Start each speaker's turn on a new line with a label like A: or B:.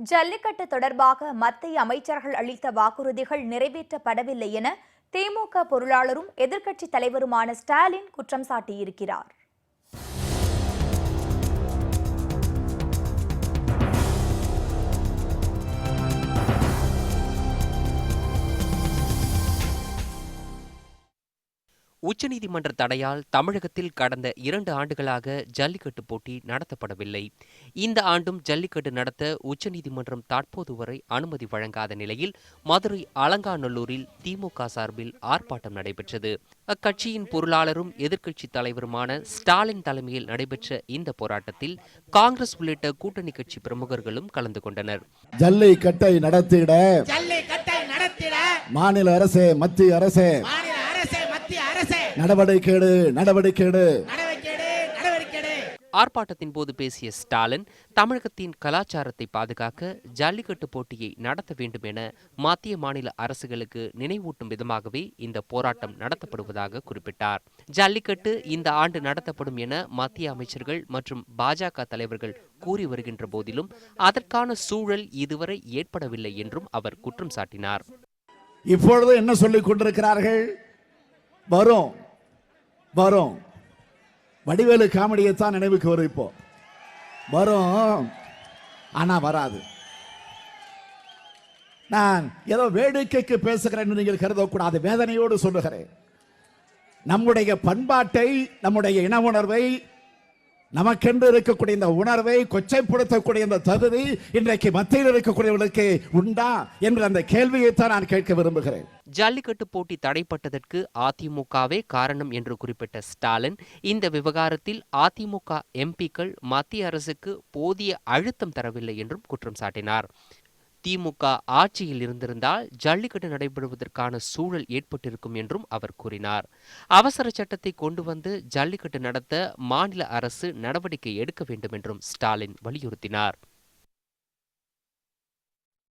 A: ஜல்லிக்கட்டு தொடர்பாக மத்திய அமைச்சர்கள் அளித்த வாக்குறுதிகள் நிறைவேற்றப்படவில்லை என திமுக பொருளாளரும் எதிர்க்கட்சித் தலைவருமான ஸ்டாலின் குற்றம் சாட்டியிருக்கிறார்.
B: உச்சநீதிமன்ற தடையால் தமிழகத்தில் கடந்த 2 ஆண்டுகளாக ஜல்லிக்கட்டு போட்டி நடத்தப்படவில்லை. இந்த ஆண்டும் ஜல்லிக்கட்டு நடத்த உச்சநீதிமன்றம் தற்போது வரை அனுமதி வழங்காத நிலையில் மதுரை அலங்காநல்லூரில் திமுக சார்பில் ஆர்ப்பாட்டம் நடைபெற்றது. அக்கட்சியின் பொருளாளரும் எதிர்க்கட்சித் தலைவருமான ஸ்டாலின் தலைமையில் நடைபெற்ற இந்த போராட்டத்தில் காங்கிரஸ் உள்ளிட்ட கூட்டணி கட்சி பிரமுகர்களும் கலந்து கொண்டனர்.
C: ஜல்லிக்கட்டை நடத்திட மாநில அரசே, மத்திய அரசே நடவடிக்கை எடு.
B: ஆர்ப்பாட்டத்தின் போது பேசிய ஸ்டாலின், தமிழகத்தின் கலாச்சாரத்தை பாதுகாக்க ஜல்லிக்கட்டு போட்டியை நடத்த வேண்டும் என மத்திய மாநில அரசுகளுக்கு நினைவூட்டும் விதமாகவே இந்த போராட்டம் நடத்தப்படுவதாக குறிப்பிட்டார். ஜல்லிக்கட்டு இந்த ஆண்டு நடத்தப்படும் என மத்திய அமைச்சர்கள் மற்றும் பாஜக தலைவர்கள் கூறி வருகின்ற போதிலும் அதற்கான சூழல் இதுவரை ஏற்படவில்லை என்றும் அவர் குற்றம் சாட்டினார்.
C: இப்பொழுது என்ன சொல்லிக் கொண்டிருக்கிறார்கள்? வரும் வடிவேலு காமெடியைத்தான் நினைவுக்கு வரும். இப்போ வரும், ஆனா வராது. நான் ஏதோ வேடிக்கைக்கு பேசுகிறேன் நீங்கள் கருதக்கூடாது, வேதனையோடு சொல்லுகிறேன். நம்முடைய பண்பாட்டை, நம்முடைய இன உணர்வை, நமக்கென்று இருக்கக்கூடிய இந்த உணர்வை கொச்சைப்படுத்தக்கூடிய இந்த தகுதி இன்றைக்கு மத்தியில் இருக்கக்கூடியவர்களுக்கு உண்டா என்ற அந்த கேள்வியைத்தான் நான் கேட்க விரும்புகிறேன்.
B: ஜல்லிக்கட்டு போட்டி தடைப்பட்டதற்கு அதிமுகவே காரணம் என்று குறிப்பிட்ட ஸ்டாலின், இந்த விவகாரத்தில் அதிமுக எம்பிக்கள் மத்திய அரசுக்கு போதிய அழுத்தம் தரவில்லை என்றும் குற்றம் சாட்டினார். திமுக ஆட்சியில் இருந்திருந்தால் ஜல்லிக்கட்டு நடைபெறுவதற்கான சூழல் ஏற்பட்டிருக்கும் என்றும் அவர் கூறினார். அவசர சட்டத்தை கொண்டு வந்து ஜல்லிக்கட்டு நடத்த மாநில அரசு நடவடிக்கை எடுக்க வேண்டும் என்றும் ஸ்டாலின் வலியுறுத்தினார்.